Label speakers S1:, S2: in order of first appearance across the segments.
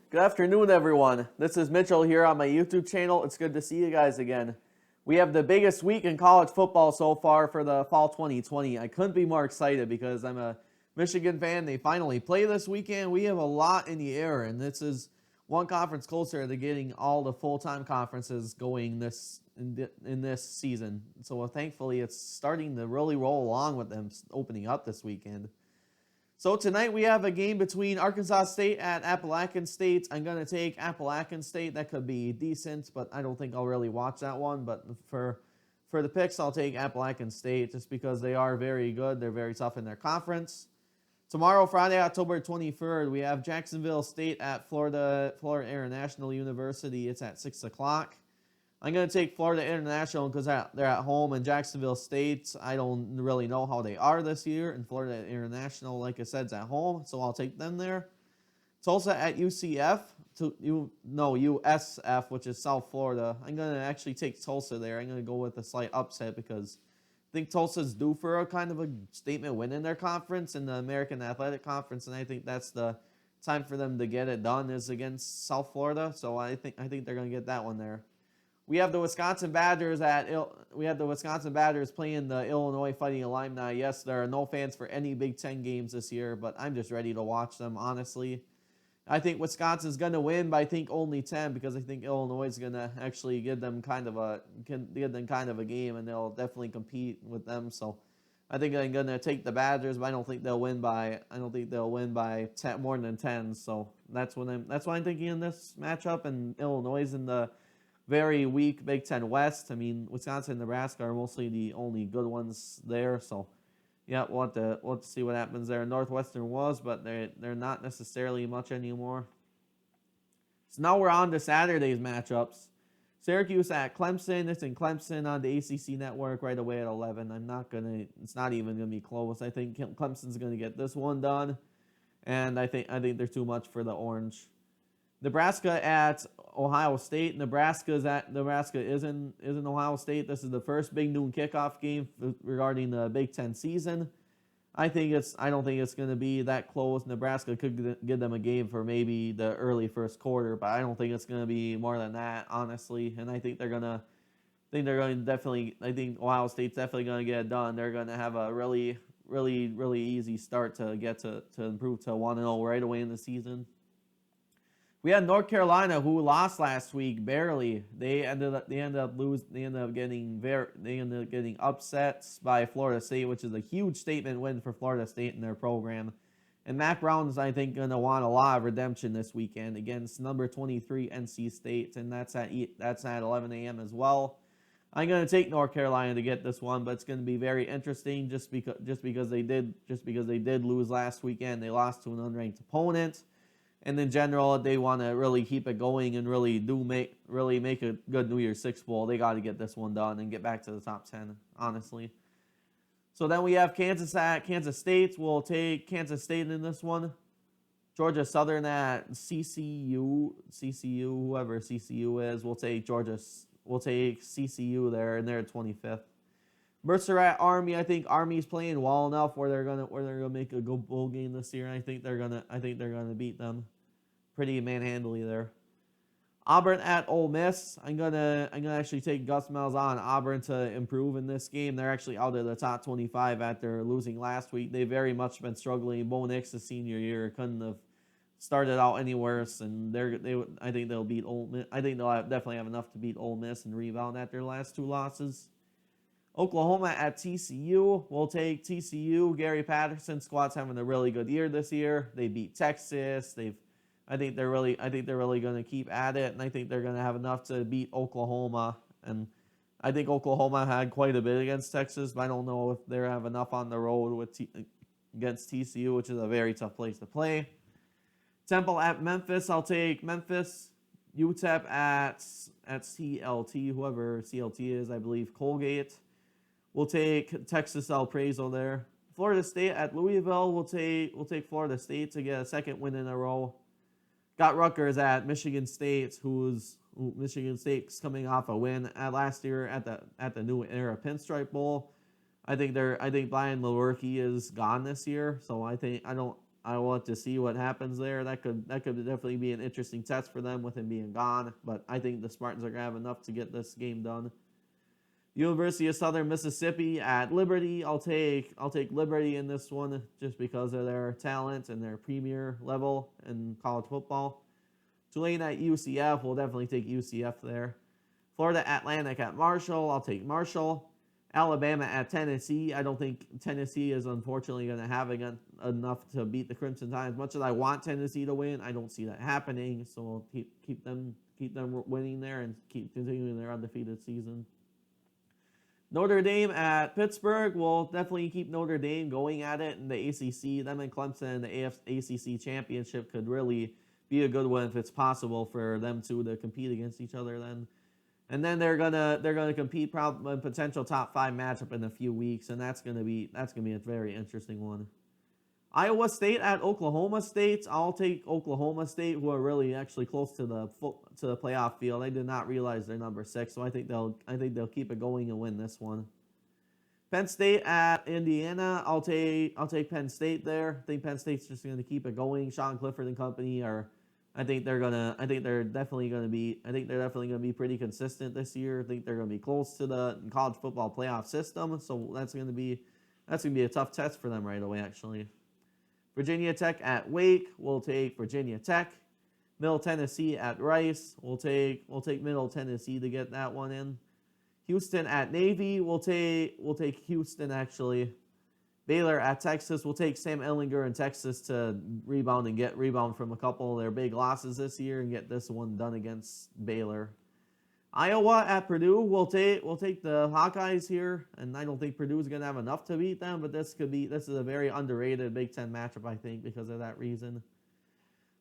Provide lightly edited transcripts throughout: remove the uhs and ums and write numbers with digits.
S1: Good afternoon, everyone. This is Mitchell here on my YouTube channel. It's good to see you guys again. We have the biggest week in college football so far for the fall 2020. I couldn't be more excited because I'm a Michigan fan. They finally play this weekend. We have a lot in the air, and this is one conference closer to getting all the full-time conferences going in this season. So thankfully, it's starting to really roll along with them opening up this weekend. So tonight we have a game between Arkansas State at Appalachian State. I'm going to take Appalachian State. That could be decent, but I don't think I'll really watch that one. But for the picks, I'll take Appalachian State just because they are very good. They're very tough in their conference. Tomorrow, Friday, October 23rd, we have Jacksonville State at Florida International University. It's at 6 o'clock. I'm going to take Florida International because they're at home, and Jacksonville State, I don't really know how they are this year, and Florida International, like I said, is at home, so I'll take them there. Tulsa at USF, which is South Florida. I'm going to actually take Tulsa there. I'm going to go with a slight upset because I think Tulsa's due for a kind of a statement win in their conference, in the American Athletic Conference, and I think that's the time for them to get it done is against South Florida, so I think they're going to get that one there. We have the Wisconsin Badgers playing the Illinois Fighting Illini. Yes, there are no fans for any Big Ten games this year, but I'm just ready to watch them, honestly. I think Wisconsin's going to win, but I think only 10 because I think Illinois is going to actually give them kind of a game, and they'll definitely compete with them. So I think I'm going to take the Badgers, but I don't think they'll win by 10, more than 10. So that's what I'm thinking in this matchup, and Illinois is in the very weak Big Ten West. I mean, Wisconsin and Nebraska are mostly the only good ones there. So, yeah, we'll have to see what happens there. Northwestern was, but they're not necessarily much anymore. So now we're on to Saturday's matchups. Syracuse at Clemson. It's in Clemson on the ACC network right away at 11. It's not even going to be close. I think Clemson's going to get this one done, and I think they're too much for the Orange. Nebraska at Ohio State. Nebraska is in Ohio State. This is the first big noon kickoff game regarding the Big Ten season. I don't think it's going to be that close. Nebraska could give them a game for maybe the early first quarter, but I don't think it's going to be more than that, honestly. And I think Ohio State's definitely going to get it done. They're going to have a really, really, really easy start to get to improve to 1-0 right away in the season. We had North Carolina, who lost last week barely. They ended up getting upset by Florida State, which is a huge statement win for Florida State in their program. And Mac Brown's, I think, going to want a lot of redemption this weekend against number 23 NC State, and that's at 11 a.m. as well. I'm going to take North Carolina to get this one, but it's going to be very interesting just because they did lose last weekend. They lost to an unranked opponent. And in general, they want to really keep it going and really make a good New Year's Six bowl. They got to get this one done and get back to the top 10, honestly. So then we have Kansas at Kansas State. We'll take Kansas State in this one. Georgia Southern at CCU, whoever CCU is. We'll take CCU there, and they're at 25th. Mercer at Army. I think Army's playing well enough where they're gonna make a good bowl game this year. I think they're gonna beat them pretty manhandily there. Auburn at Ole Miss. I'm gonna actually take Gus Malzahn Auburn to improve in this game. They're actually out of the top 25 after losing last week. They very much been struggling. Bo Nix's senior year couldn't have started out any worse, and I think they'll beat Ole Miss. I think they'll definitely have enough to beat Ole Miss and rebound after their last two losses. Oklahoma at TCU. We'll take TCU. Gary Patterson's squad's having a really good year this year. They beat Texas. I think they're really going to keep at it, and I think they're going to have enough to beat Oklahoma. And I think Oklahoma had quite a bit against Texas, but I don't know if they have enough on the road against TCU, which is a very tough place to play. Temple at Memphis. I'll take Memphis. UTEP at CLT, whoever CLT is, I believe Colgate. We'll take Texas El Paso there. Florida State at Louisville. We'll take Florida State to get a second win in a row. Got Rutgers at Michigan State, Michigan State's coming off a win last year at the New Era Pinstripe Bowl. I think Brian Lewerke is gone this year, so I Iowa to see what happens there. That could definitely be an interesting test for them with him being gone. But I think the Spartans are gonna have enough to get this game done. University of Southern Mississippi at Liberty. I'll take Liberty in this one just because of their talent and their premier level in college football. Tulane at UCF. We'll definitely take UCF there. Florida Atlantic at Marshall. I'll take Marshall. Alabama at Tennessee. I don't think Tennessee is unfortunately going to have enough to beat the Crimson Tide. As much as I want Tennessee to win, I don't see that happening. So we'll keep them winning there and keep continuing their undefeated season. Notre Dame at Pittsburgh. We'll definitely keep Notre Dame going at it in the ACC. Them and Clemson in the ACC championship could really be a good one if it's possible for them two to compete against each other then. And then they're gonna compete probably a potential top 5 matchup in a few weeks, and that's gonna be a very interesting one. Iowa State at Oklahoma State. I'll take Oklahoma State, who are really actually close to the playoff field. I did not realize they're number 6, so I think they'll keep it going and win this one. Penn State at Indiana. I'll take Penn State there. I think Penn State's just going to keep it going. Sean Clifford and company are. I think they're definitely going to be pretty consistent this year. I think they're going to be close to the college football playoff system. So that's going to be a tough test for them right away, actually. Virginia Tech at Wake. We'll take Virginia Tech. Middle Tennessee at Rice. We'll take Middle Tennessee to get that one in. Houston at Navy. We'll take Houston, actually. Baylor at Texas. We'll take Sam Ehlinger in Texas to rebound from a couple of their big losses this year and get this one done against Baylor. Iowa at Purdue. We'll take the Hawkeyes here, and I don't think Purdue is going to have enough to beat them, but this is a very underrated Big Ten matchup, I think, because of that reason.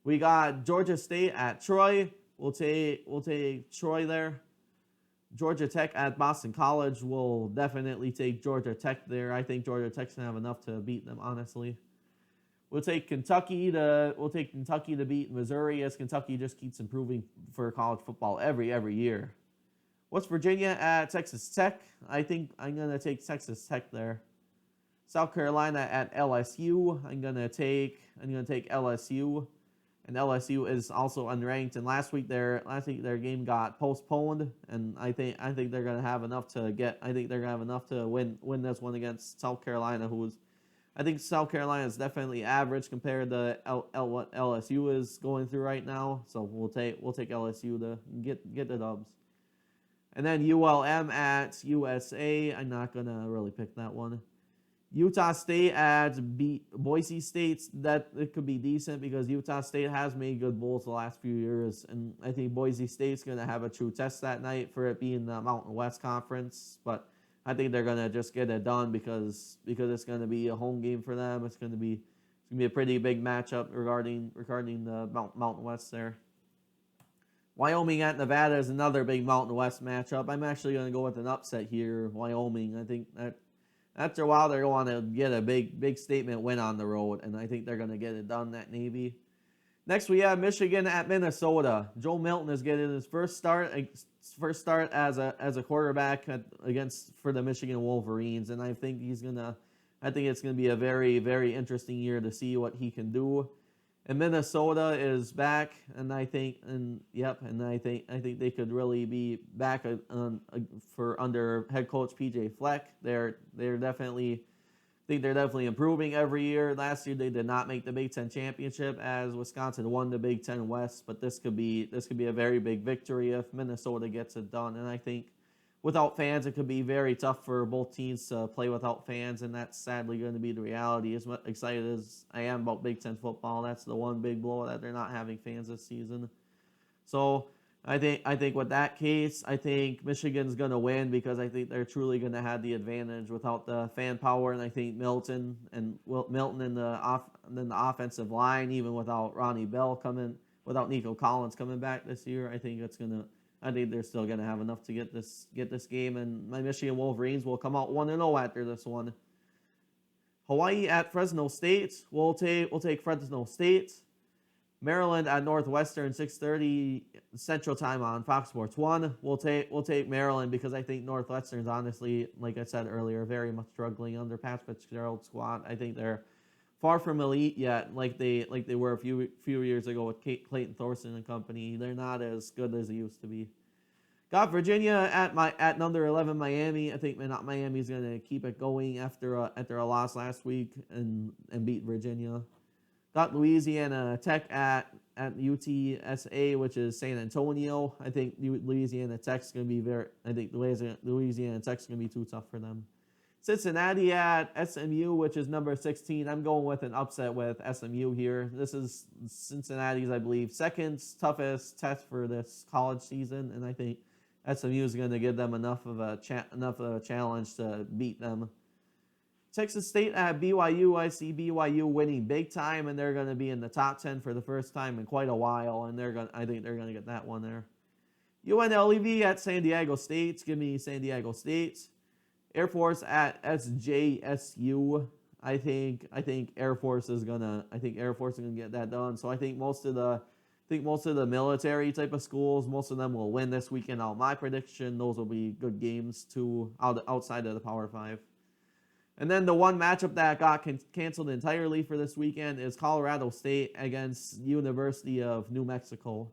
S1: We got Georgia State at Troy. We'll take Troy there. Georgia Tech at Boston College. We'll definitely take Georgia Tech there. I think Georgia Tech's gonna have enough to beat them, honestly. We'll take Kentucky to beat Missouri, as Kentucky just keeps improving for college football every year. West Virginia at Texas Tech. I think I'm gonna take Texas Tech there. South Carolina at LSU. I'm gonna take LSU. And LSU is also unranked. And last week their game got postponed, and I think they're gonna have enough to win this one against South Carolina, I think South Carolina is definitely average compared to what LSU is going through right now. So we'll take LSU to get the dubs. And then ULM at USA. I'm not gonna really pick that one. Utah State at Boise State. That it could be decent because Utah State has made good bowls the last few years, and I think Boise State's going to have a true test that night for it being the Mountain West Conference. But I think they're going to just get it done because it's going to be a home game for them. It's going to be a pretty big matchup regarding the Mountain West there. Wyoming at Nevada is another big Mountain West matchup. I'm actually going to go with an upset here, Wyoming. I think that after a while, they're going to get a big statement win on the road, and I think they're going to get it done at Navy. Next, we have Michigan at Minnesota. Joe Milton is getting his first start as a quarterback for the Michigan Wolverines, and I think it's gonna be a very, very interesting year to see what he can do. And Minnesota is back, and I think they could really be back for under head coach PJ Fleck. They're definitely improving every year. Last year they did not make the Big Ten championship as Wisconsin won the Big Ten West, but this could be a very big victory if Minnesota gets it done. And I think without fans, it could be very tough for both teams to play without fans, and that's sadly going to be the reality. As excited as I am about Big Ten football, that's the one big blow that they're not having fans this season. So I think with that case, I think Michigan's going to win because I think they're truly going to have the advantage without the fan power, and I think Milton and the offensive line, even without Ronnie Bell without Nico Collins coming back this year, I think they're still going to have enough to get this game, and my Michigan Wolverines will come out 1-0 after this one. Hawaii at Fresno State. We'll take Fresno State. Maryland at Northwestern, 6:30 Central Time on Fox Sports 1. We'll take Maryland because I think Northwestern's honestly, like I said earlier, very much struggling under Pat Fitzgerald's squad. I think they're far from elite yet, like they were a few years ago with Clayton Thorson and company. They're not as good as they used to be. Got Virginia at number 11 Miami. I think Miami's gonna keep it going after a loss last week and beat Virginia. Got Louisiana Tech at UTSA, which is San Antonio. I think Louisiana Tech's gonna be Louisiana Tech's gonna be too tough for them. Cincinnati at SMU, which is number 16. I'm going with an upset with SMU here. This is Cincinnati's, I believe, second toughest test for this college season, and I think SMU is going to give them enough of a challenge to beat them. Texas State at BYU. I see BYU winning big time, and they're going to be in the top 10 for the first time in quite a while, and I think they're going to get that one there. UNLV at San Diego State. Give me San Diego State. Air Force at SJSU. I think Air Force is gonna get that done. So I think most of the military type of schools, most of them will win this weekend. My prediction, those will be good games too, outside of the Power 5. And then the one matchup that got canceled entirely for this weekend is Colorado State against University of New Mexico.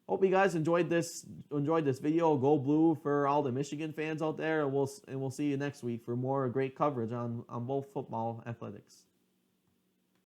S1: Hope you guys enjoyed this video. Go Blue for all the Michigan fans out there, and we'll see you next week for more great coverage on both football athletics.